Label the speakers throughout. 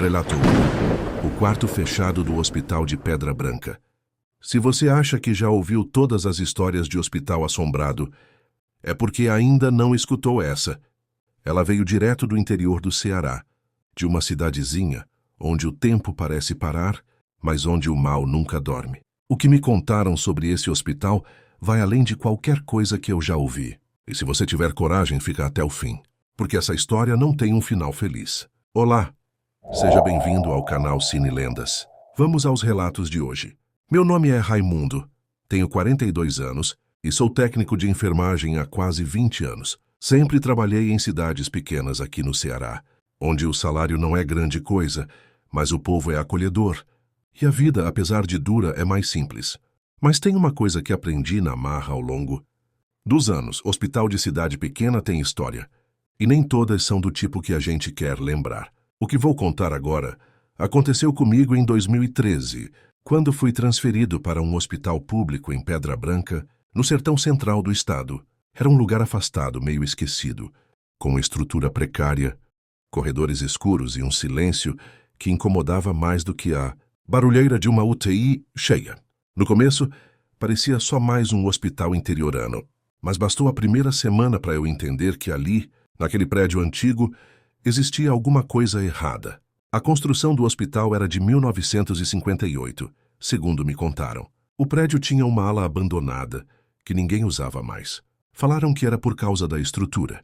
Speaker 1: relatou o quarto fechado do Hospital de Pedra Branca. Se você acha que já ouviu todas as histórias de hospital assombrado, é porque ainda não escutou essa. Ela veio direto do interior do Ceará, de uma cidadezinha onde o tempo parece parar, mas onde o mal nunca dorme. O que me contaram sobre esse hospital vai além de qualquer coisa que eu já ouvi. E se você tiver coragem, fica até o fim, porque essa história não tem um final feliz. Olá, seja bem-vindo ao canal Cine Lendas. Vamos aos relatos de hoje. Meu nome é Raimundo, tenho 42 anos e sou técnico de enfermagem há quase 20 anos. Sempre trabalhei em cidades pequenas aqui no Ceará, onde o salário não é grande coisa, mas o povo é acolhedor. E a vida, apesar de dura, é mais simples. Mas tem uma coisa que aprendi na marra ao longo dos anos. Hospital de cidade pequena tem história. E nem todas são do tipo que a gente quer lembrar. O que vou contar agora aconteceu comigo em 2013, quando fui transferido para um hospital público em Pedra Branca, no sertão central do estado. Era um lugar afastado, meio esquecido, com estrutura precária, corredores escuros e um silêncio que incomodava mais do que a barulheira de uma UTI cheia. No começo, parecia só mais um hospital interiorano, mas bastou a primeira semana para eu entender que ali, naquele prédio antigo, existia alguma coisa errada. A construção do hospital era de 1958, segundo me contaram. O prédio tinha uma ala abandonada, que ninguém usava mais. Falaram que era por causa da estrutura,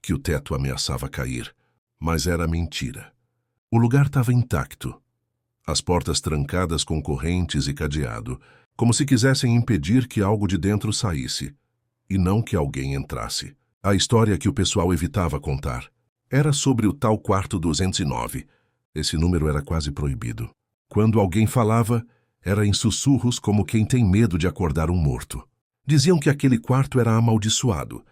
Speaker 1: que o teto ameaçava cair, mas era mentira. O lugar estava intacto. As portas trancadas com correntes e cadeado, como se quisessem impedir que algo de dentro saísse, e não que alguém entrasse. A história que o pessoal evitava contar era sobre o tal quarto 209. Esse número era quase proibido. Quando alguém falava, era em sussurros como quem tem medo de acordar um morto. Diziam que aquele quarto era amaldiçoado,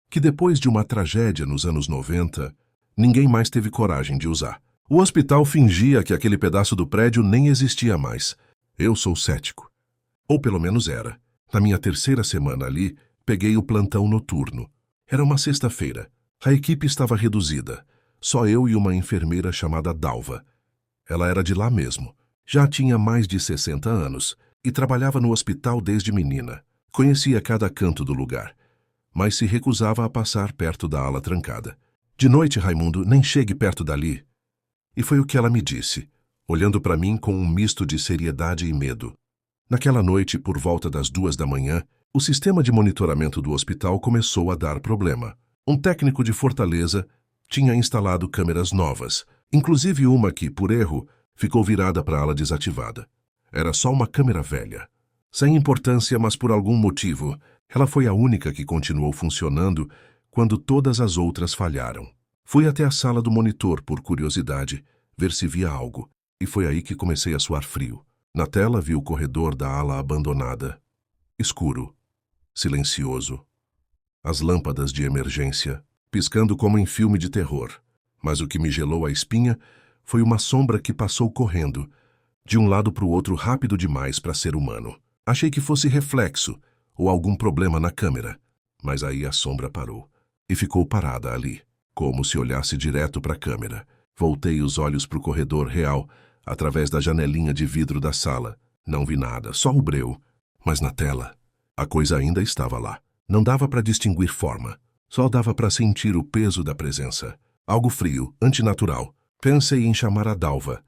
Speaker 1: que depois de uma tragédia nos anos 90, ninguém mais teve coragem de usar. O hospital fingia que aquele pedaço do prédio nem existia mais. Eu sou cético. Ou pelo menos era. Na minha terceira semana ali, peguei o plantão noturno. Era uma sexta-feira. A equipe estava reduzida. Só eu e uma enfermeira chamada Dalva. Ela era de lá mesmo. Já tinha mais de 60 anos e trabalhava no hospital desde menina. Conhecia cada canto do lugar, mas se recusava a passar perto da ala trancada. De noite, Raimundo, nem chegue perto dali. E foi o que ela me disse, olhando para mim com um misto de seriedade e medo. Naquela noite, por volta das 2 da manhã, o sistema de monitoramento do hospital começou a dar problema. Um técnico de Fortaleza tinha instalado câmeras novas, inclusive uma que, por erro, ficou virada para a ala desativada. Era só uma câmera velha. Sem importância, mas por algum motivo, ela foi a única que continuou funcionando quando todas as outras falharam. Fui até a sala do monitor por curiosidade, ver se via algo, e foi aí que comecei a suar frio. Na tela vi o corredor da ala abandonada. Escuro, silencioso. As lâmpadas de emergência, piscando como em filme de terror. Mas o que me gelou a espinha foi uma sombra que passou correndo, de um lado para o outro rápido demais para ser humano. Achei que fosse reflexo ou algum problema na câmera, mas aí a sombra parou e ficou parada ali, como se olhasse direto para a câmera. Voltei os olhos para o corredor real, através da janelinha de vidro da sala. Não vi nada, só o breu. Mas na tela, a coisa ainda estava lá. Não dava para distinguir forma, só dava para sentir o peso da presença. Algo frio, antinatural. Pensei em chamar a Dalva,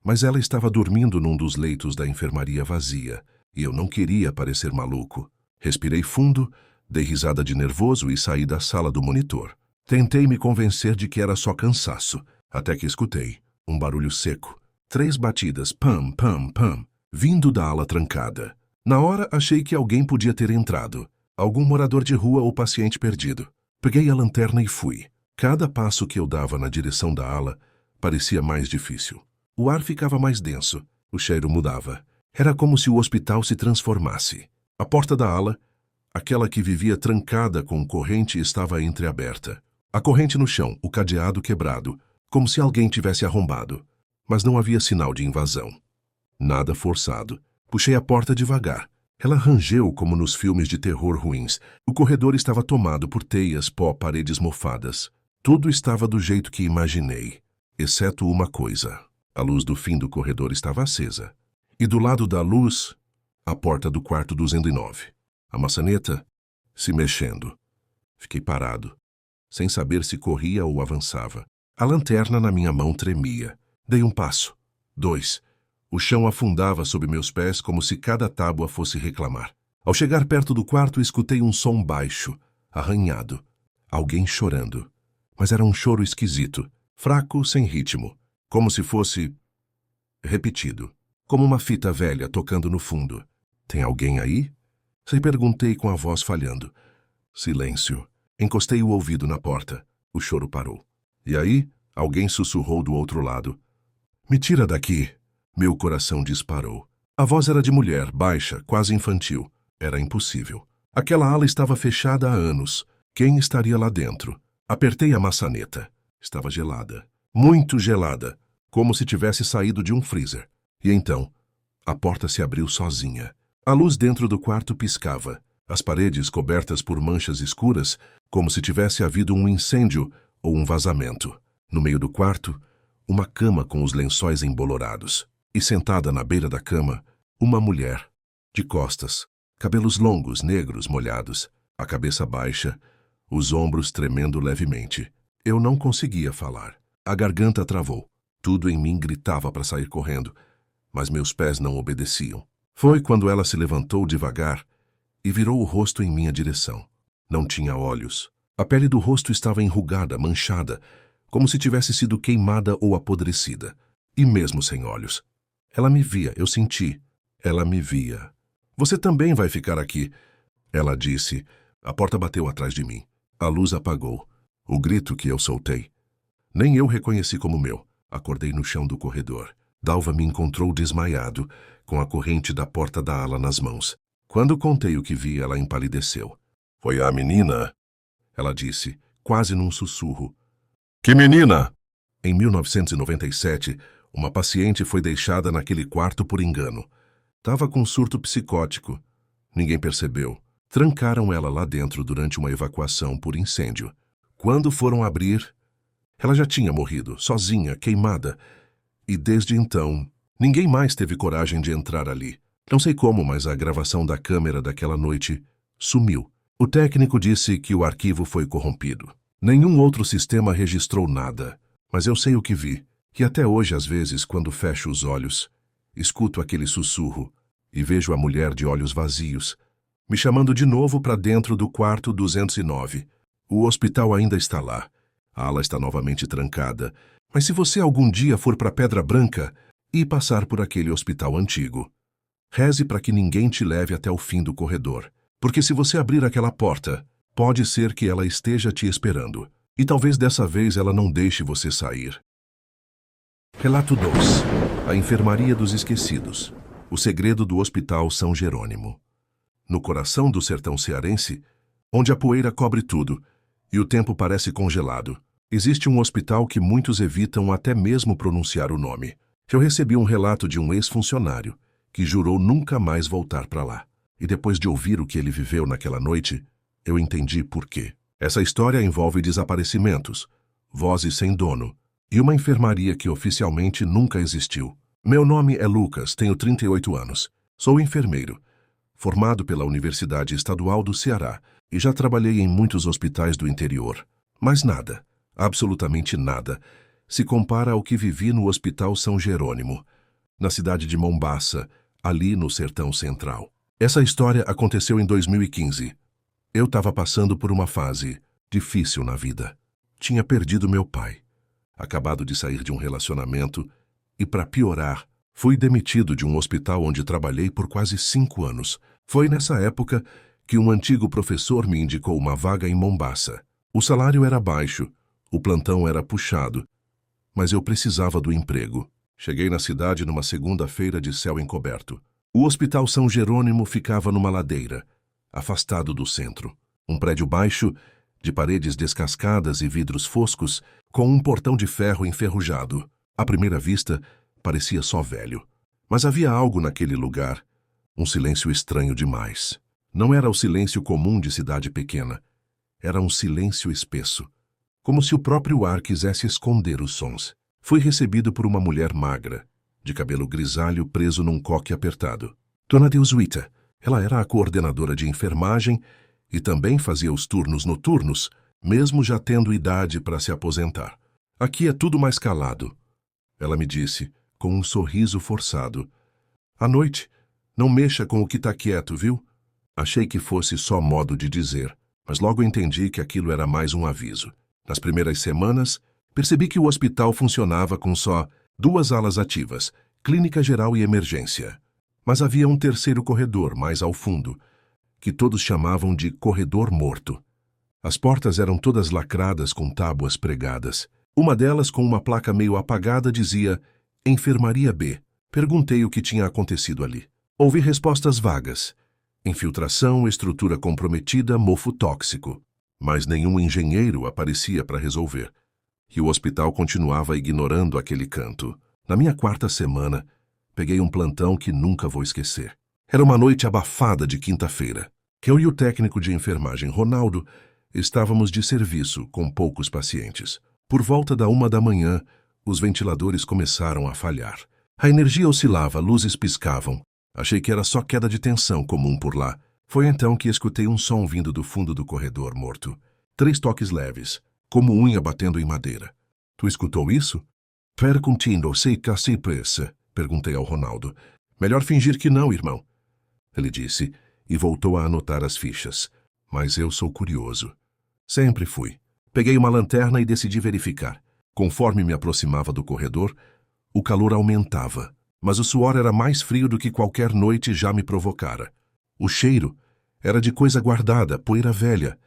Speaker 1: mas ela estava dormindo num dos leitos da enfermaria vazia, e eu não queria parecer maluco. Respirei fundo, dei risada de nervoso e saí da sala do monitor. Tentei me convencer de que era só cansaço, até que escutei um barulho seco. 3 batidas, pam, pam, pam, vindo da ala trancada. Na hora achei que alguém podia ter entrado, algum morador de rua ou paciente perdido. Peguei a lanterna e fui. Cada passo que eu dava na direção da ala parecia mais difícil. O ar ficava mais denso, o cheiro mudava. Era como se o hospital se transformasse. A porta da ala, aquela que vivia trancada com corrente, estava entreaberta. A corrente no chão, o cadeado quebrado, como se alguém tivesse arrombado. Mas não havia sinal de invasão. Nada forçado. Puxei a porta devagar. Ela rangeu como nos filmes de terror ruins. O corredor estava tomado por teias, pó, paredes mofadas. Tudo estava do jeito que imaginei, exceto uma coisa. A luz do fim do corredor estava acesa. E do lado da luz, a porta do quarto 209. A maçaneta se mexendo. Fiquei parado, sem saber se corria ou avançava. A lanterna na minha mão tremia. Dei um passo. 2. O chão afundava sob meus pés como se cada tábua fosse reclamar. Ao chegar perto do quarto, escutei um som baixo, arranhado. Alguém chorando. Mas era um choro esquisito, fraco, sem ritmo. Como se fosse repetido. Como uma fita velha tocando no fundo. Tem alguém aí? Se perguntei com a voz falhando. Silêncio. Encostei o ouvido na porta. O choro parou. E aí, alguém sussurrou do outro lado. Me tira daqui. Meu coração disparou. A voz era de mulher, baixa, quase infantil. Era impossível. Aquela ala estava fechada há anos. Quem estaria lá dentro? Apertei a maçaneta. Estava gelada. Muito gelada. Como se tivesse saído de um freezer. E então, a porta se abriu sozinha. A luz dentro do quarto piscava. As paredes cobertas por manchas escuras, como se tivesse havido um incêndio ou um vazamento. No meio do quarto, uma cama com os lençóis embolorados. E sentada na beira da cama, uma mulher, de costas, cabelos longos, negros, molhados, a cabeça baixa, os ombros tremendo levemente. Eu não conseguia falar. A garganta travou. Tudo em mim gritava para sair correndo, mas meus pés não obedeciam. Foi quando ela se levantou devagar e virou o rosto em minha direção. Não tinha olhos. A pele do rosto estava enrugada, manchada, como se tivesse sido queimada ou apodrecida. E mesmo sem olhos. Ela me via, eu senti. Ela me via. Você também vai ficar aqui, ela disse. A porta bateu atrás de mim. A luz apagou. O grito que eu soltei. Nem eu reconheci como meu. Acordei no chão do corredor. Dalva me encontrou desmaiado, com a corrente da porta da ala nas mãos. Quando contei o que vi, ela empalideceu. Foi a menina? Ela disse, quase num sussurro. Que menina? Em 1997, uma paciente foi deixada naquele quarto por engano. Tava com surto psicótico. Ninguém percebeu. Trancaram ela lá dentro durante uma evacuação por incêndio. Quando foram abrir, ela já tinha morrido, sozinha, queimada. E desde então, ninguém mais teve coragem de entrar ali. Não sei como, mas a gravação da câmera daquela noite sumiu. O técnico disse que o arquivo foi corrompido. Nenhum outro sistema registrou nada. Mas eu sei o que vi. E até hoje, às vezes, quando fecho os olhos, escuto aquele sussurro e vejo a mulher de olhos vazios, me chamando de novo para dentro do quarto 209. O hospital ainda está lá. A ala está novamente trancada. Mas se você algum dia for para Pedra Branca e passar por aquele hospital antigo, reze para que ninguém te leve até o fim do corredor. Porque se você abrir aquela porta, pode ser que ela esteja te esperando. E talvez dessa vez ela não deixe você sair. Relato 2. A Enfermaria dos Esquecidos. O segredo do Hospital São Jerônimo. No coração do sertão cearense, onde a poeira cobre tudo e o tempo parece congelado, existe um hospital que muitos evitam até mesmo pronunciar o nome. Eu recebi um relato de um ex-funcionário que jurou nunca mais voltar para lá. E depois de ouvir o que ele viveu naquela noite, eu entendi por quê. Essa história envolve desaparecimentos, vozes sem dono e uma enfermaria que oficialmente nunca existiu. Meu nome é Lucas, tenho 38 anos. Sou enfermeiro, formado pela Universidade Estadual do Ceará e já trabalhei em muitos hospitais do interior. Mas nada, absolutamente nada, se compara ao que vivi no Hospital São Jerônimo, na cidade de Mombaça, ali no Sertão Central. Essa história aconteceu em 2015. Eu estava passando por uma fase difícil na vida. Tinha perdido meu pai, acabado de sair de um relacionamento e, para piorar, fui demitido de um hospital onde trabalhei por quase 5 anos. Foi nessa época que um antigo professor me indicou uma vaga em Mombaça. O salário era baixo, o plantão era puxado, mas eu precisava do emprego. Cheguei na cidade numa segunda-feira de céu encoberto. O Hospital São Jerônimo ficava numa ladeira, afastado do centro. Um prédio baixo, de paredes descascadas e vidros foscos, com um portão de ferro enferrujado. À primeira vista, parecia só velho. Mas havia algo naquele lugar, um silêncio estranho demais. Não era o silêncio comum de cidade pequena. Era um silêncio espesso, como se o próprio ar quisesse esconder os sons. Fui recebido por uma mulher magra, de cabelo grisalho preso num coque apertado. Dona Deusuíta. Ela era a coordenadora de enfermagem e também fazia os turnos noturnos, mesmo já tendo idade para se aposentar. Aqui é tudo mais calado, ela me disse, com um sorriso forçado. À noite, não mexa com o que está quieto, viu? Achei que fosse só modo de dizer, mas logo entendi que aquilo era mais um aviso. Nas primeiras semanas, percebi que o hospital funcionava com só 2 alas ativas, clínica geral e emergência. Mas havia um terceiro corredor, mais ao fundo, que todos chamavam de corredor morto. As portas eram todas lacradas com tábuas pregadas. Uma delas, com uma placa meio apagada, dizia Enfermaria B. Perguntei o que tinha acontecido ali. Ouvi respostas vagas. Infiltração, estrutura comprometida, mofo tóxico. Mas nenhum engenheiro aparecia para resolver. E o hospital continuava ignorando aquele canto. Na minha 4ª semana, peguei um plantão que nunca vou esquecer. Era uma noite abafada de quinta-feira. Eu e o técnico de enfermagem, Ronaldo, estávamos de serviço com poucos pacientes. Por volta da 1 da manhã, os ventiladores começaram a falhar. A energia oscilava, luzes piscavam. Achei que era só queda de tensão comum por lá. Foi então que escutei um som vindo do fundo do corredor morto. 3 toques leves, como unha batendo em madeira. Tu escutou isso? Perguntindo se casi pressa, perguntei ao Ronaldo. Melhor fingir que não, irmão. Ele disse, e voltou a anotar as fichas. Mas eu sou curioso. Sempre fui. Peguei uma lanterna e decidi verificar. Conforme me aproximava do corredor, o calor aumentava, mas o suor era mais frio do que qualquer noite já me provocara. O cheiro era de coisa guardada, poeira velha,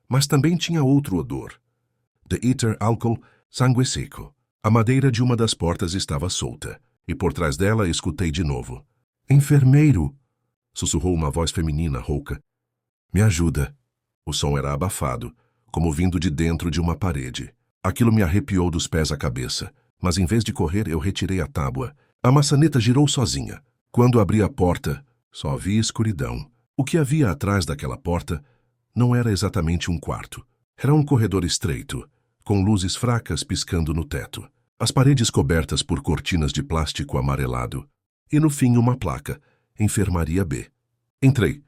Speaker 1: mas também tinha outro odor. The ether álcool, sangue seco. A madeira de uma das portas estava solta, e por trás dela escutei de novo. Enfermeiro! Sussurrou uma voz feminina rouca. Me ajuda. O som era abafado, como vindo de dentro de uma parede. Aquilo me arrepiou dos pés à cabeça, mas em vez de correr, eu retirei a tábua. A maçaneta girou sozinha. Quando abri a porta, só vi escuridão. O que havia atrás daquela porta não era exatamente um quarto. Era um corredor estreito, com luzes fracas piscando no teto. As paredes cobertas por cortinas de plástico amarelado. E no fim uma placa, Enfermaria B. Entrei,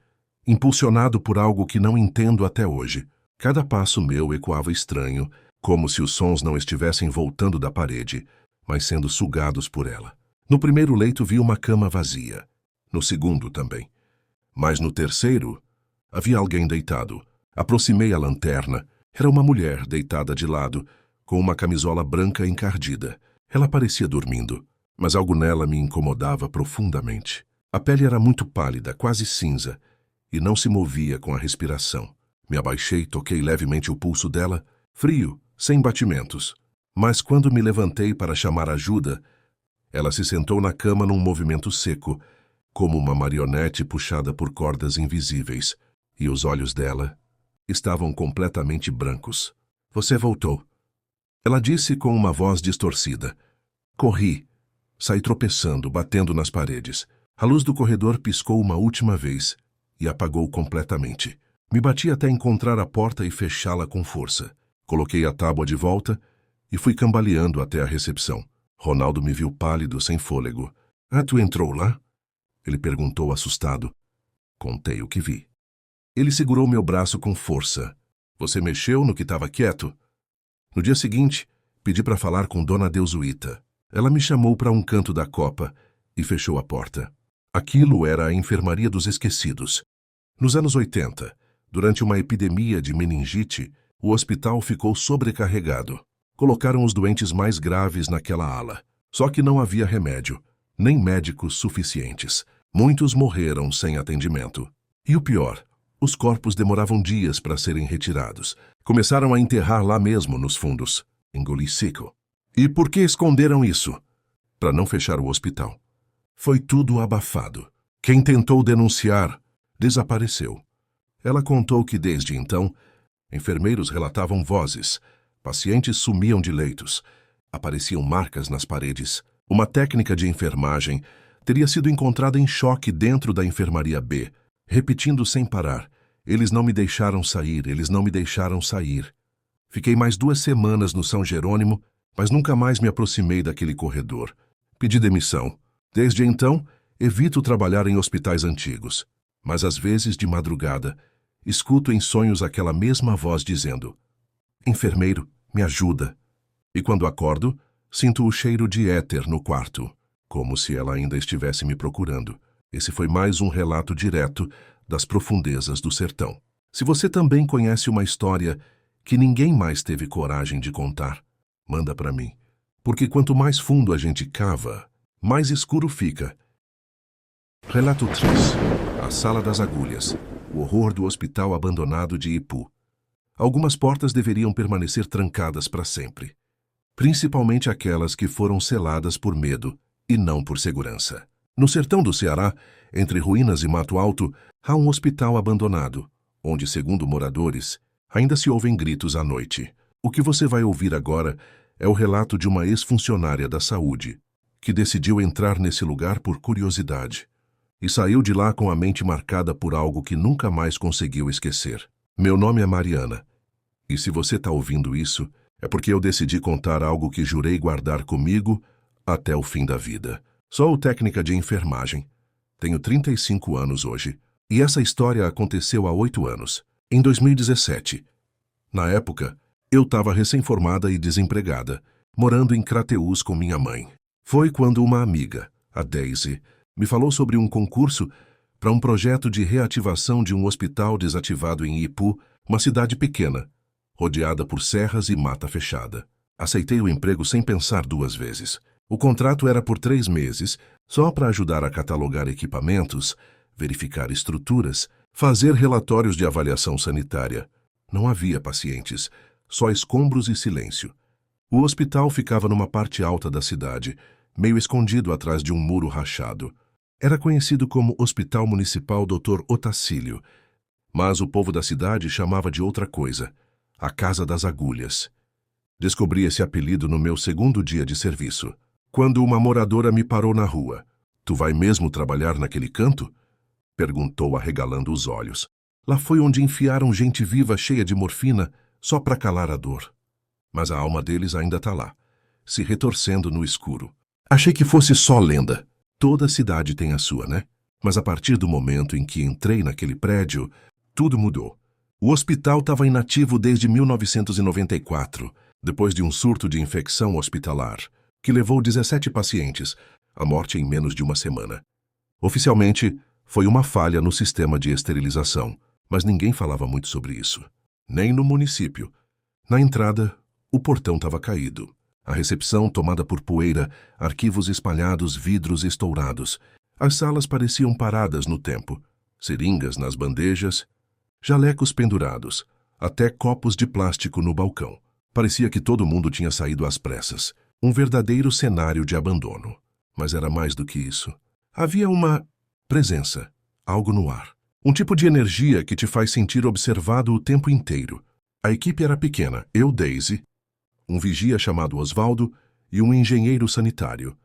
Speaker 1: impulsionado por algo que não entendo até hoje. Cada passo meu ecoava estranho, como se os sons não estivessem voltando da parede, mas sendo sugados por ela. No primeiro leito vi uma cama vazia. No segundo também. Mas no terceiro, havia alguém deitado. Aproximei a lanterna. Era uma mulher deitada de lado, com uma camisola branca encardida. Ela parecia dormindo, mas algo nela me incomodava profundamente. A pele era muito pálida, quase cinza, e não se movia com a respiração. Me abaixei, toquei levemente o pulso dela, frio, sem batimentos. Mas quando me levantei para chamar ajuda, ela se sentou na cama num movimento seco, como uma marionete puxada por cordas invisíveis, e os olhos dela estavam completamente brancos. Você voltou. Ela disse com uma voz distorcida. Corri. Saí tropeçando, batendo nas paredes. A luz do corredor piscou uma última vez e apagou completamente. Me bati até encontrar a porta e fechá-la com força. Coloquei a tábua de volta e fui cambaleando até a recepção. Ronaldo me viu pálido, sem fôlego. Ah, tu entrou lá? Ele perguntou assustado. Contei o que vi. Ele segurou meu braço com força. Você mexeu no que estava quieto? No dia seguinte, pedi para falar com Dona Deusuíta. Ela me chamou para um canto da copa e fechou a porta. Aquilo era a Enfermaria dos Esquecidos. Nos anos 80, durante uma epidemia de meningite, o hospital ficou sobrecarregado. Colocaram os doentes mais graves naquela ala. Só que não havia remédio, nem médicos suficientes. Muitos morreram sem atendimento. E o pior, os corpos demoravam dias para serem retirados. Começaram a enterrar lá mesmo, nos fundos. Engoli seco. E por que esconderam isso? Para não fechar o hospital. Foi tudo abafado. Quem tentou denunciar, desapareceu. Ela contou que desde então, enfermeiros relatavam vozes, pacientes sumiam de leitos, apareciam marcas nas paredes. Uma técnica de enfermagem teria sido encontrada em choque dentro da Enfermaria B, repetindo sem parar. Eles não me deixaram sair, eles não me deixaram sair. Fiquei mais 2 semanas no São Jerônimo Mas nunca mais me aproximei daquele corredor. Pedi demissão. Desde então, evito trabalhar em hospitais antigos. Mas às vezes, de madrugada, escuto em sonhos aquela mesma voz dizendo: enfermeiro, me ajuda. E quando acordo, sinto o cheiro de éter no quarto, como se ela ainda estivesse me procurando. Esse foi mais um relato direto das profundezas do sertão. Se você também conhece uma história que ninguém mais teve coragem de contar, manda para mim. Porque quanto mais fundo a gente cava, mais escuro fica. Relato 3. A Sala das Agulhas. O horror do hospital abandonado de Ipu. Algumas portas deveriam permanecer trancadas para sempre. Principalmente aquelas que foram seladas por medo e não por segurança. No sertão do Ceará, entre ruínas e mato alto, há um hospital abandonado, onde, segundo moradores, ainda se ouvem gritos à noite. O que você vai ouvir agora é o relato de uma ex-funcionária da saúde, que decidiu entrar nesse lugar por curiosidade, e saiu de lá com a mente marcada por algo que nunca mais conseguiu esquecer. Meu nome é Mariana, e se você está ouvindo isso, é porque eu decidi contar algo que jurei guardar comigo até o fim da vida. Sou técnica de enfermagem. Tenho 35 anos hoje. E essa história aconteceu há 8 anos, em 2017. Na época, eu estava recém-formada e desempregada, morando em Crateús com minha mãe. Foi quando uma amiga, a Daisy, me falou sobre um concurso para um projeto de reativação de um hospital desativado em Ipu, uma cidade pequena, rodeada por serras e mata fechada. Aceitei o emprego sem pensar 2 vezes. O contrato era por 3 meses, só para ajudar a catalogar equipamentos, verificar estruturas, fazer relatórios de avaliação sanitária. Não havia pacientes, só escombros e silêncio. O hospital ficava numa parte alta da cidade, meio escondido atrás de um muro rachado. Era conhecido como Hospital Municipal Dr. Otacílio, mas o povo da cidade chamava de outra coisa, a Casa das Agulhas. Descobri esse apelido no meu 2º dia de serviço, quando uma moradora me parou na rua. Tu vai mesmo trabalhar naquele canto? Perguntou arregalando os olhos. Lá foi onde enfiaram gente viva cheia de morfina só para calar a dor. Mas a alma deles ainda está lá, se retorcendo no escuro. Achei que fosse só lenda. Toda cidade tem a sua, né? Mas a partir do momento em que entrei naquele prédio, tudo mudou. O hospital estava inativo desde 1994, depois de um surto de infecção hospitalar, que levou 17 pacientes à morte em menos de uma semana. Oficialmente, foi uma falha no sistema de esterilização, mas ninguém falava muito sobre isso. Nem no município. Na entrada, o portão estava caído. A recepção tomada por poeira, arquivos espalhados, vidros estourados. As salas pareciam paradas no tempo. Seringas nas bandejas, jalecos pendurados, até copos de plástico no balcão. Parecia que todo mundo tinha saído às pressas. Um verdadeiro cenário de abandono. Mas era mais do que isso. Havia uma presença, algo no ar. Um tipo de energia que te faz sentir observado o tempo inteiro. A equipe era pequena, eu, Daisy, um vigia chamado Osvaldo e um engenheiro sanitário.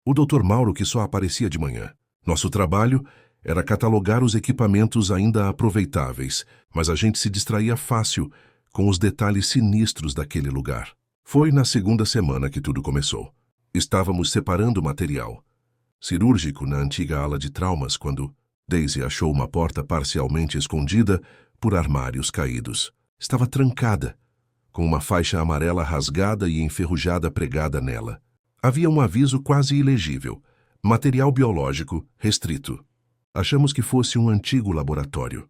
Speaker 1: O Dr. Mauro, que só aparecia de manhã. Nosso trabalho era catalogar os equipamentos ainda aproveitáveis, mas a gente se distraía fácil com os detalhes sinistros daquele lugar. Foi na 2ª semana que tudo começou. Estávamos separando material cirúrgico na antiga ala de traumas quando Daisy achou uma porta parcialmente escondida por armários caídos. Estava trancada, com uma faixa amarela rasgada e enferrujada pregada nela. Havia um aviso quase ilegível: material biológico restrito. Achamos que fosse um antigo laboratório,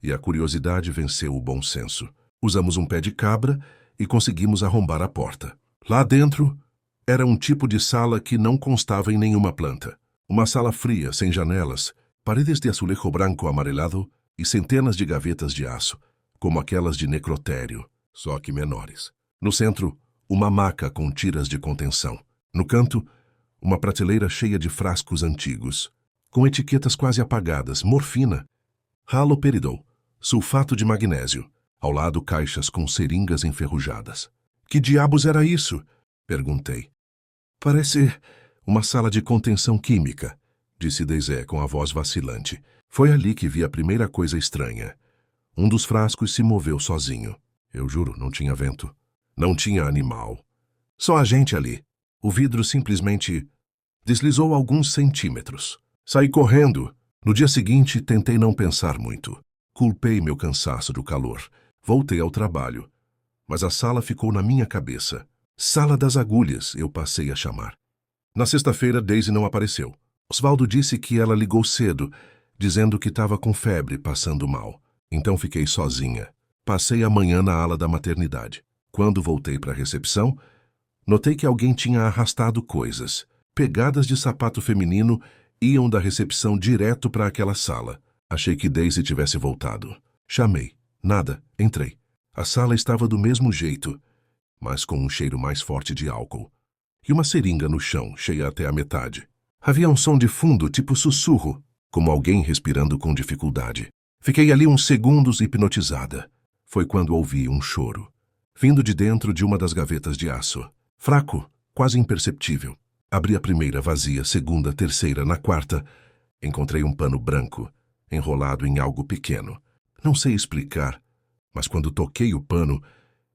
Speaker 1: e a curiosidade venceu o bom senso. Usamos um pé de cabra e conseguimos arrombar a porta. Lá dentro, era um tipo de sala que não constava em nenhuma planta. Uma sala fria, sem janelas, paredes de azulejo branco amarelado e centenas de gavetas de aço, como aquelas de necrotério, só que menores. No centro, uma maca com tiras de contenção. No canto, uma prateleira cheia de frascos antigos, com etiquetas quase apagadas, morfina, haloperidol, sulfato de magnésio. Ao lado, caixas com seringas enferrujadas. Que diabos era isso? Perguntei. Parece uma sala de contenção química, disse Deizé com a voz vacilante. Foi ali que vi a primeira coisa estranha. Um dos frascos se moveu sozinho. Eu juro, não tinha vento. Não tinha animal. Só a gente ali. O vidro simplesmente deslizou alguns centímetros. Saí correndo. No dia seguinte, tentei não pensar muito. Culpei meu cansaço do calor. Voltei ao trabalho. Mas a sala ficou na minha cabeça. Sala das agulhas, eu passei a chamar. Na sexta-feira, Daisy não apareceu. Osvaldo disse que ela ligou cedo, dizendo que estava com febre, passando mal. Então fiquei sozinha. Passei a manhã na ala da maternidade. Quando voltei para a recepção, notei que alguém tinha arrastado coisas. Pegadas de sapato feminino iam da recepção direto para aquela sala. Achei que Daisy tivesse voltado. Chamei. Nada. Entrei. A sala estava do mesmo jeito, mas com um cheiro mais forte de álcool. E uma seringa no chão, cheia até a metade. Havia um som de fundo, tipo sussurro, como alguém respirando com dificuldade. Fiquei ali uns segundos hipnotizada. Foi quando ouvi um choro, vindo de dentro de uma das gavetas de aço. Fraco, quase imperceptível. Abri a primeira vazia, segunda, terceira, na quarta. Encontrei um pano branco, enrolado em algo pequeno. Não sei explicar, mas quando toquei o pano,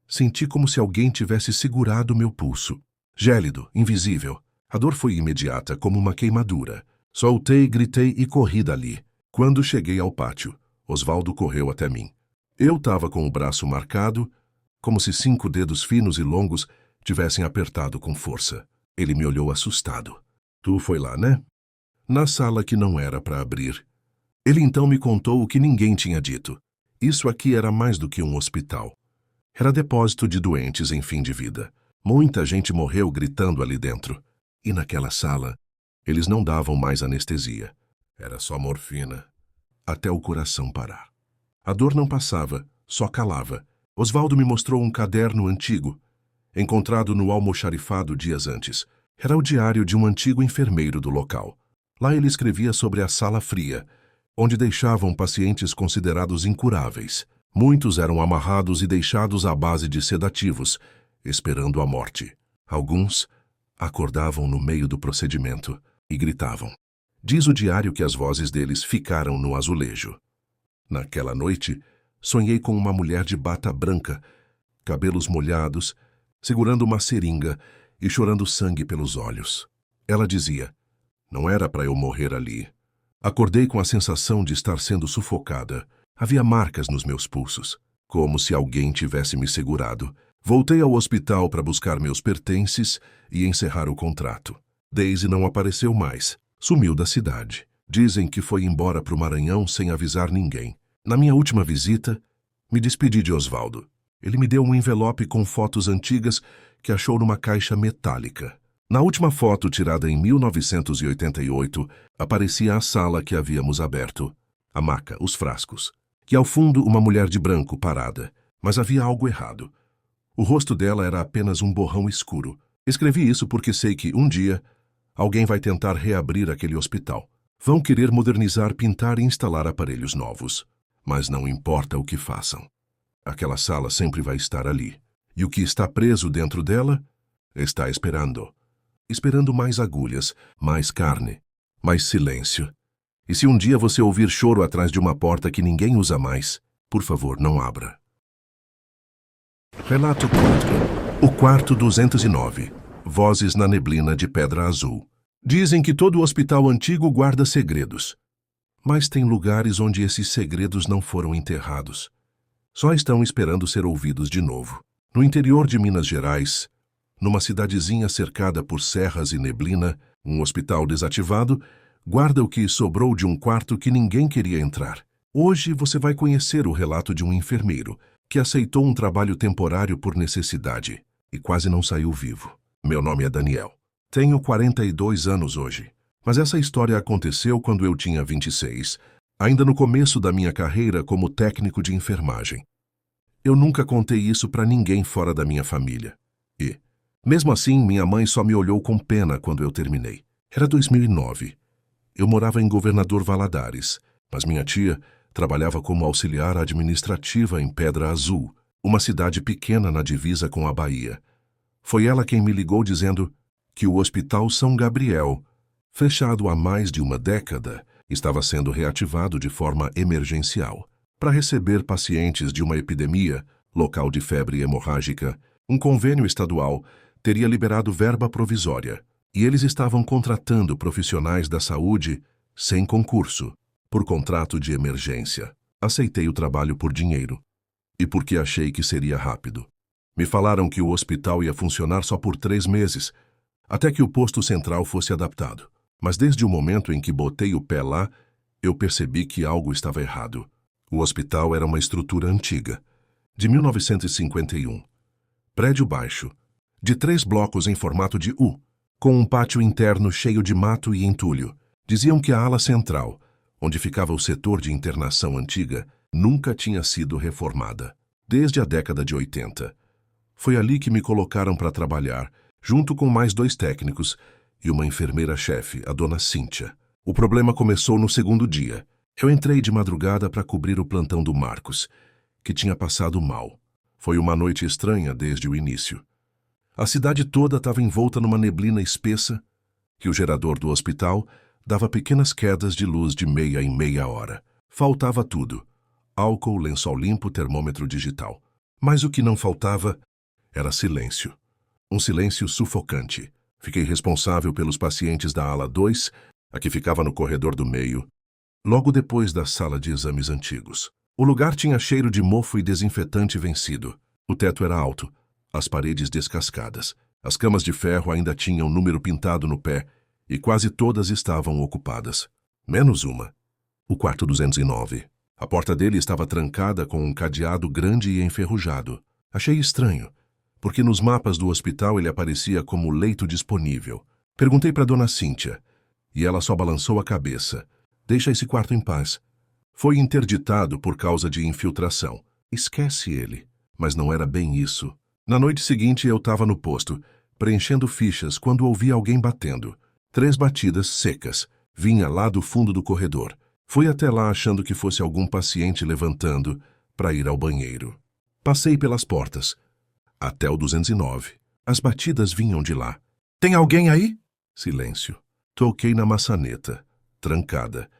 Speaker 1: senti como se alguém tivesse segurado meu pulso. Gélido, invisível. A dor foi imediata, como uma queimadura. Soltei, gritei e corri dali. Quando cheguei ao pátio, Osvaldo correu até mim. Eu estava com o braço marcado, como se 5 dedos finos e longos tivessem apertado com força. Ele me olhou assustado. Tu foi lá, né? Na sala que não era para abrir. Ele então me contou o que ninguém tinha dito. Isso aqui era mais do que um hospital. Era depósito de doentes em fim de vida. Muita gente morreu gritando ali dentro. E naquela sala, eles não davam mais anestesia. Era só morfina. Até o coração parar. A dor não passava, só calava. Osvaldo me mostrou um caderno antigo, encontrado no almoxarifado dias antes. Era o diário de um antigo enfermeiro do local. Lá ele escrevia sobre a sala fria, onde deixavam pacientes considerados incuráveis. Muitos eram amarrados e deixados à base de sedativos, esperando a morte. Alguns acordavam no meio do procedimento e gritavam. Diz o diário que as vozes deles ficaram no azulejo. Naquela noite, sonhei com uma mulher de bata branca, cabelos molhados, segurando uma seringa e chorando sangue pelos olhos. Ela dizia, não era para eu morrer ali. Acordei com a sensação de estar sendo sufocada. Havia marcas nos meus pulsos, como se alguém tivesse me segurado. Voltei ao hospital para buscar meus pertences e encerrar o contrato. Daisy não apareceu mais. Sumiu da cidade. Dizem que foi embora para o Maranhão sem avisar ninguém. Na minha última visita, me despedi de Osvaldo. Ele me deu um envelope com fotos antigas que achou numa caixa metálica. Na última foto, tirada em 1988, aparecia a sala que havíamos aberto. A maca, os frascos. E ao fundo, uma mulher de branco parada. Mas havia algo errado. O rosto dela era apenas um borrão escuro. Escrevi isso porque sei que, um dia, alguém vai tentar reabrir aquele hospital. Vão querer modernizar, pintar e instalar aparelhos novos. Mas não importa o que façam. Aquela sala sempre vai estar ali. E o que está preso dentro dela está esperando. Esperando mais agulhas, mais carne, mais silêncio. E se um dia você ouvir choro atrás de uma porta que ninguém usa mais, por favor, não abra. Relato 4. O quarto 209. Vozes na neblina de Pedra Azul. Dizem que todo hospital antigo guarda segredos. Mas tem lugares onde esses segredos não foram enterrados. Só estão esperando ser ouvidos de novo. No interior de Minas Gerais, numa cidadezinha cercada por serras e neblina, um hospital desativado guarda o que sobrou de um quarto que ninguém queria entrar. Hoje você vai conhecer o relato de um enfermeiro que aceitou um trabalho temporário por necessidade e quase não saiu vivo. Meu nome é Daniel. Tenho 42 anos hoje, mas essa história aconteceu quando eu tinha 26, ainda no começo da minha carreira como técnico de enfermagem. Eu nunca contei isso para ninguém fora da minha família. E, mesmo assim, minha mãe só me olhou com pena quando eu terminei. Era 2009. Eu morava em Governador Valadares, mas minha tia trabalhava como auxiliar administrativa em Pedra Azul, uma cidade pequena na divisa com a Bahia. Foi ela quem me ligou dizendo que o Hospital São Gabriel, fechado há mais de uma década, estava sendo reativado de forma emergencial para receber pacientes de uma epidemia, local de febre hemorrágica. Um convênio estadual teria liberado verba provisória, e eles estavam contratando profissionais da saúde sem concurso, por contrato de emergência. Aceitei o trabalho por dinheiro, e porque achei que seria rápido. Me falaram que o hospital ia funcionar só por 3 meses, até que o posto central fosse adaptado. Mas desde o momento em que botei o pé lá, eu percebi que algo estava errado. O hospital era uma estrutura antiga, de 1951. Prédio baixo, de 3 blocos em formato de U, com um pátio interno cheio de mato e entulho. Diziam que a ala central, onde ficava o setor de internação antiga, nunca tinha sido reformada, desde a década de 80. Foi ali que me colocaram para trabalhar, junto com mais 2 técnicos e uma enfermeira-chefe, a dona Cíntia. O problema começou no segundo dia. Eu entrei de madrugada para cobrir o plantão do Marcos, que tinha passado mal. Foi uma noite estranha desde o início. A cidade toda estava envolta numa neblina espessa, que o gerador do hospital dava pequenas quedas de luz de meia em meia hora. Faltava tudo: álcool, lençol limpo, termômetro digital. Mas o que não faltava era silêncio. Um silêncio sufocante. Fiquei responsável pelos pacientes da ala 2, a que ficava no corredor do meio, logo depois da sala de exames antigos. O lugar tinha cheiro de mofo e desinfetante vencido. O teto era alto, as paredes descascadas. As camas de ferro ainda tinham número pintado no pé e quase todas estavam ocupadas. Menos uma. O quarto 209. A porta dele estava trancada com um cadeado grande e enferrujado. Achei estranho, porque nos mapas do hospital ele aparecia como leito disponível. Perguntei para dona Cíntia, e ela só balançou a cabeça. Deixa esse quarto em paz. Foi interditado por causa de infiltração. Esquece ele. Mas não era bem isso. Na noite seguinte eu estava no posto, preenchendo fichas, quando ouvi alguém batendo. 3 batidas secas. Vinha lá do fundo do corredor. Fui até lá achando que fosse algum paciente levantando para ir ao banheiro. Passei pelas portas, até o 209. As batidas vinham de lá. Tem alguém aí? Silêncio. Toquei na maçaneta, trancada.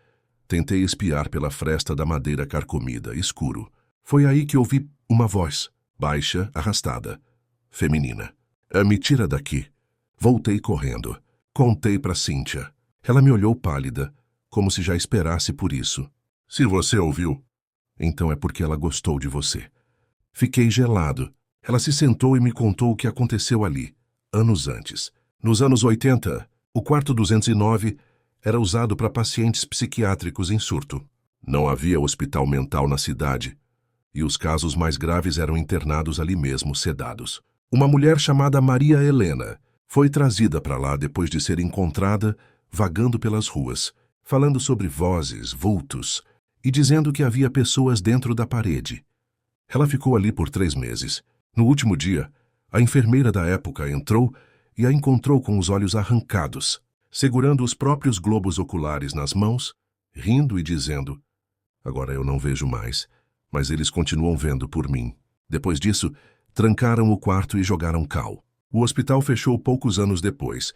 Speaker 1: Tentei espiar pela fresta da madeira carcomida, escuro. Foi aí que ouvi uma voz, baixa, arrastada, feminina. Me tira daqui. Voltei correndo. Contei para Cíntia. Ela me olhou pálida, como se já esperasse por isso. Se você ouviu, então é porque ela gostou de você. Fiquei gelado. Ela se sentou e me contou o que aconteceu ali, anos antes. Nos anos 80, o quarto 209 era usado para pacientes psiquiátricos em surto. Não havia hospital mental na cidade, e os casos mais graves eram internados ali mesmo, sedados. Uma mulher chamada Maria Helena foi trazida para lá depois de ser encontrada vagando pelas ruas, falando sobre vozes, vultos, e dizendo que havia pessoas dentro da parede. Ela ficou ali por 3 meses. No último dia, a enfermeira da época entrou e a encontrou com os olhos arrancados, segurando os próprios globos oculares nas mãos, rindo e dizendo: agora eu não vejo mais, mas eles continuam vendo por mim. Depois disso, trancaram o quarto e jogaram cal. O hospital fechou poucos anos depois,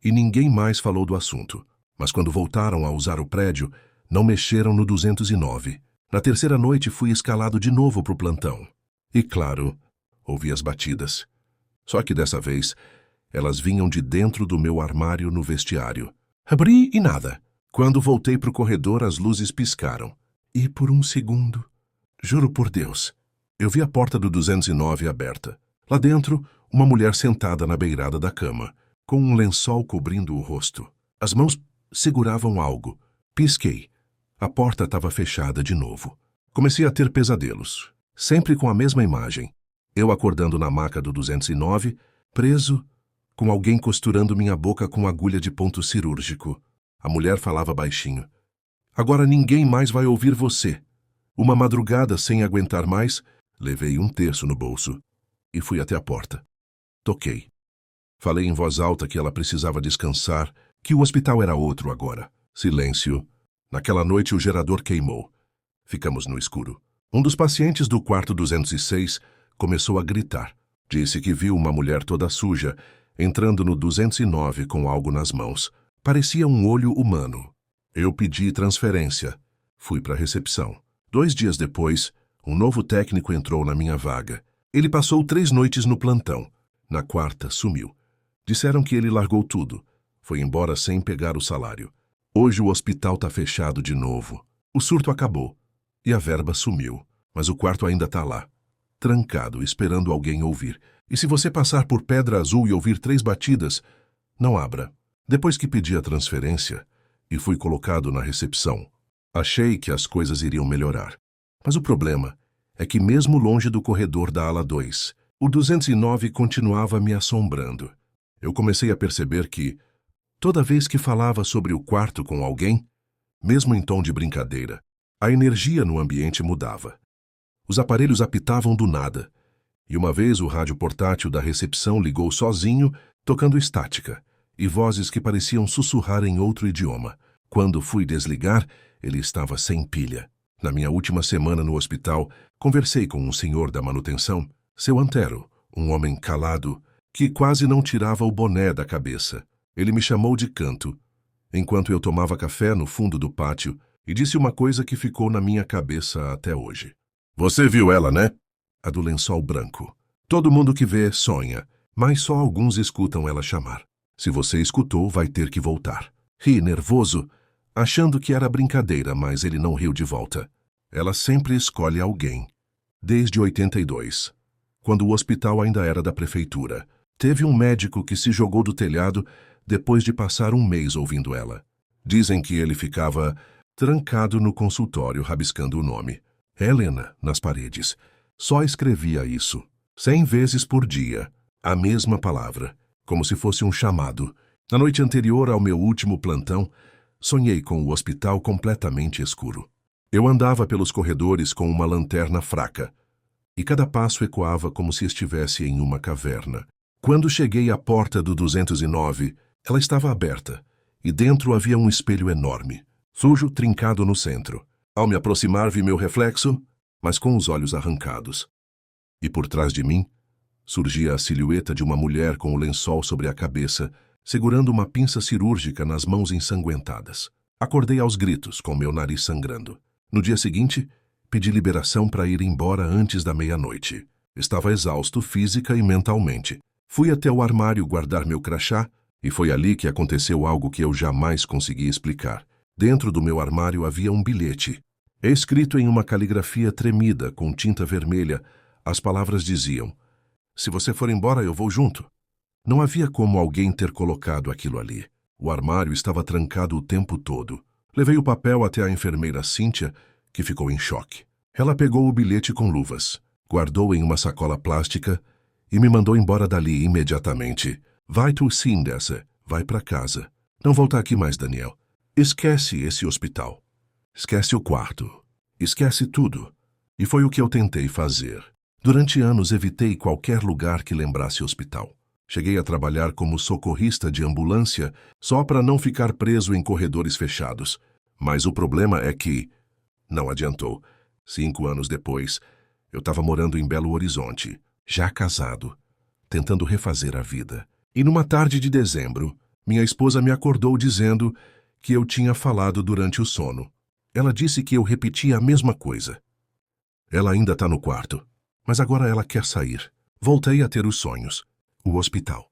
Speaker 1: e ninguém mais falou do assunto. Mas quando voltaram a usar o prédio, não mexeram no 209. Na terceira noite fui escalado de novo para o plantão. E claro, ouvi as batidas. Só que dessa vez, elas vinham de dentro do meu armário no vestiário. Abri e nada. Quando voltei para o corredor, as luzes piscaram. E por um segundo, juro por Deus, eu vi a porta do 209 aberta. Lá dentro, uma mulher sentada na beirada da cama, com um lençol cobrindo o rosto. As mãos seguravam algo. Pisquei. A porta estava fechada de novo. Comecei a ter pesadelos, sempre com a mesma imagem. Eu acordando na maca do 209, preso, com alguém costurando minha boca com agulha de ponto cirúrgico. A mulher falava baixinho. Agora ninguém mais vai ouvir você. Uma madrugada, sem aguentar mais, levei 1/3 no bolso e fui até a porta. Toquei. Falei em voz alta que ela precisava descansar, que o hospital era outro agora. Silêncio. Naquela noite o gerador queimou. Ficamos no escuro. Um dos pacientes do quarto 206 começou a gritar. Disse que viu uma mulher toda suja, entrando no 209 com algo nas mãos. Parecia um olho humano. Eu pedi transferência. Fui para a recepção. 2 dias depois, um novo técnico entrou na minha vaga. Ele passou 3 noites no plantão. Na quarta, sumiu. Disseram que ele largou tudo. Foi embora sem pegar o salário. Hoje o hospital está fechado de novo. O surto acabou e a verba sumiu, mas o quarto ainda está lá, trancado, esperando alguém ouvir. E se você passar por Pedra Azul e ouvir 3 batidas, não abra. Depois que pedi a transferência e fui colocado na recepção, achei que as coisas iriam melhorar. Mas o problema é que mesmo longe do corredor da ala 2, o 209 continuava me assombrando. Eu comecei a perceber que, toda vez que falava sobre o quarto com alguém, mesmo em tom de brincadeira, a energia no ambiente mudava. Os aparelhos apitavam do nada, e uma vez o rádio portátil da recepção ligou sozinho, tocando estática, e vozes que pareciam sussurrar em outro idioma. Quando fui desligar, ele estava sem pilha. Na minha última semana no hospital, conversei com um senhor da manutenção, seu Antero, um homem calado, que quase não tirava o boné da cabeça. Ele me chamou de canto, enquanto eu tomava café no fundo do pátio, e disse uma coisa que ficou na minha cabeça até hoje. Você viu ela, né? A do lençol branco. Todo mundo que vê sonha, mas só alguns escutam ela chamar. Se você escutou, vai ter que voltar. Ri nervoso, achando que era brincadeira, mas ele não riu de volta. Ela sempre escolhe alguém. Desde 82, quando o hospital ainda era da prefeitura, teve um médico que se jogou do telhado depois de passar um mês ouvindo ela. Dizem que ele ficava trancado no consultório rabiscando o nome. Helena, nas paredes. Só escrevia isso, 100 vezes por dia, a mesma palavra, como se fosse um chamado. Na noite anterior ao meu último plantão, sonhei com o hospital completamente escuro. Eu andava pelos corredores com uma lanterna fraca, e cada passo ecoava como se estivesse em uma caverna. Quando cheguei à porta do 209, ela estava aberta, e dentro havia um espelho enorme, sujo, trincado no centro. Ao me aproximar, vi meu reflexo, mas com os olhos arrancados. E por trás de mim, surgia a silhueta de uma mulher com o lençol sobre a cabeça, segurando uma pinça cirúrgica nas mãos ensanguentadas. Acordei aos gritos, com meu nariz sangrando. No dia seguinte, pedi liberação para ir embora antes da meia-noite. Estava exausto física e mentalmente. Fui até o armário guardar meu crachá, e foi ali que aconteceu algo que eu jamais consegui explicar. Dentro do meu armário havia um bilhete. Escrito em uma caligrafia tremida, com tinta vermelha, as palavras diziam: "Se você for embora, eu vou junto." Não havia como alguém ter colocado aquilo ali. O armário estava trancado o tempo todo. Levei o papel até a enfermeira Cíntia, que ficou em choque. Ela pegou o bilhete com luvas, guardou em uma sacola plástica e me mandou embora dali imediatamente. "Vai tu sim dessa, vai para casa. Não volta aqui mais, Daniel. Esquece esse hospital. Esquece o quarto. Esquece tudo." E foi o que eu tentei fazer. Durante anos evitei qualquer lugar que lembrasse hospital. Cheguei a trabalhar como socorrista de ambulância só para não ficar preso em corredores fechados. Mas o problema é que não adiantou. 5 anos depois, eu estava morando em Belo Horizonte, já casado, tentando refazer a vida. E numa tarde de dezembro, minha esposa me acordou dizendo que eu tinha falado durante o sono. Ela disse que eu repetia a mesma coisa. Ela ainda está no quarto, mas agora ela quer sair. Voltei a ter os sonhos. O hospital,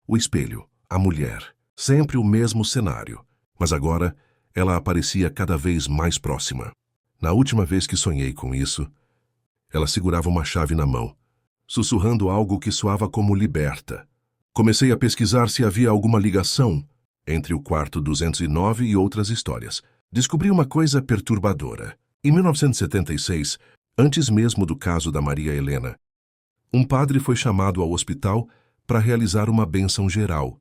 Speaker 1: o espelho, a mulher, sempre o mesmo cenário. Mas agora ela aparecia cada vez mais próxima. Na última vez que sonhei com isso, ela segurava uma chave na mão, sussurrando algo que soava como liberta. Comecei a pesquisar se havia alguma ligação entre o quarto 209 e outras histórias. Descobri uma coisa perturbadora. Em 1976, antes mesmo do caso da Maria Helena, um padre foi chamado ao hospital para realizar uma bênção geral,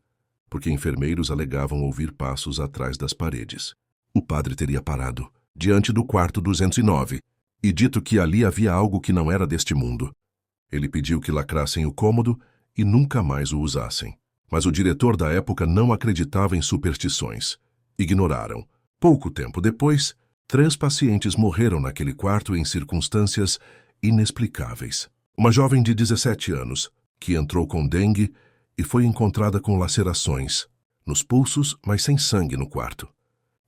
Speaker 1: porque enfermeiros alegavam ouvir passos atrás das paredes. O padre teria parado diante do quarto 209 e dito que ali havia algo que não era deste mundo. Ele pediu que lacrassem o cômodo e nunca mais o usassem. Mas o diretor da época não acreditava em superstições. Ignoraram. Pouco tempo depois, 3 pacientes morreram naquele quarto em circunstâncias inexplicáveis. Uma jovem de 17 anos, que entrou com dengue e foi encontrada com lacerações nos pulsos, mas sem sangue no quarto.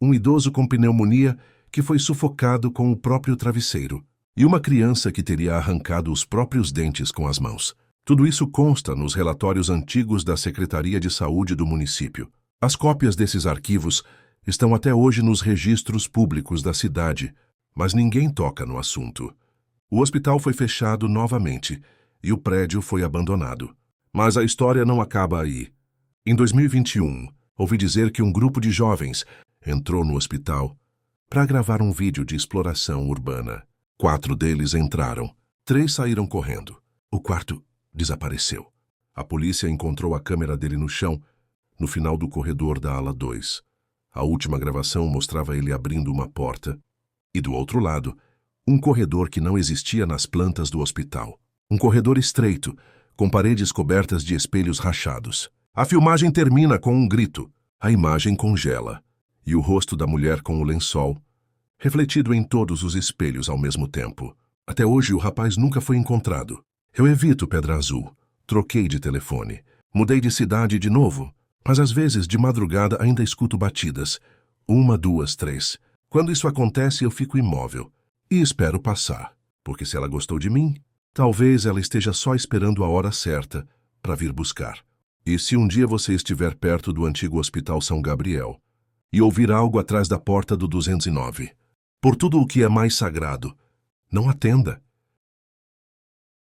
Speaker 1: Um idoso com pneumonia que foi sufocado com o próprio travesseiro. E uma criança que teria arrancado os próprios dentes com as mãos. Tudo isso consta nos relatórios antigos da Secretaria de Saúde do município. As cópias desses arquivos estão até hoje nos registros públicos da cidade, mas ninguém toca no assunto. O hospital foi fechado novamente e o prédio foi abandonado. Mas a história não acaba aí. Em 2021, ouvi dizer que um grupo de jovens entrou no hospital para gravar um vídeo de exploração urbana. 4 deles entraram, 3 saíram correndo. O quarto desapareceu. A polícia encontrou a câmera dele no chão, no final do corredor da ala 2. A última gravação mostrava ele abrindo uma porta. E do outro lado, um corredor que não existia nas plantas do hospital. Um corredor estreito, com paredes cobertas de espelhos rachados. A filmagem termina com um grito. A imagem congela. E o rosto da mulher com o lençol, refletido em todos os espelhos ao mesmo tempo. Até hoje o rapaz nunca foi encontrado. Eu evito Pedra Azul. Troquei de telefone. Mudei de cidade de novo. Mas às vezes, de madrugada, ainda escuto batidas. 1, 2, 3. Quando isso acontece, eu fico imóvel. E espero passar. Porque se ela gostou de mim, talvez ela esteja só esperando a hora certa para vir buscar. E se um dia você estiver perto do antigo Hospital São Gabriel e ouvir algo atrás da porta do 209, por tudo o que é mais sagrado, não atenda.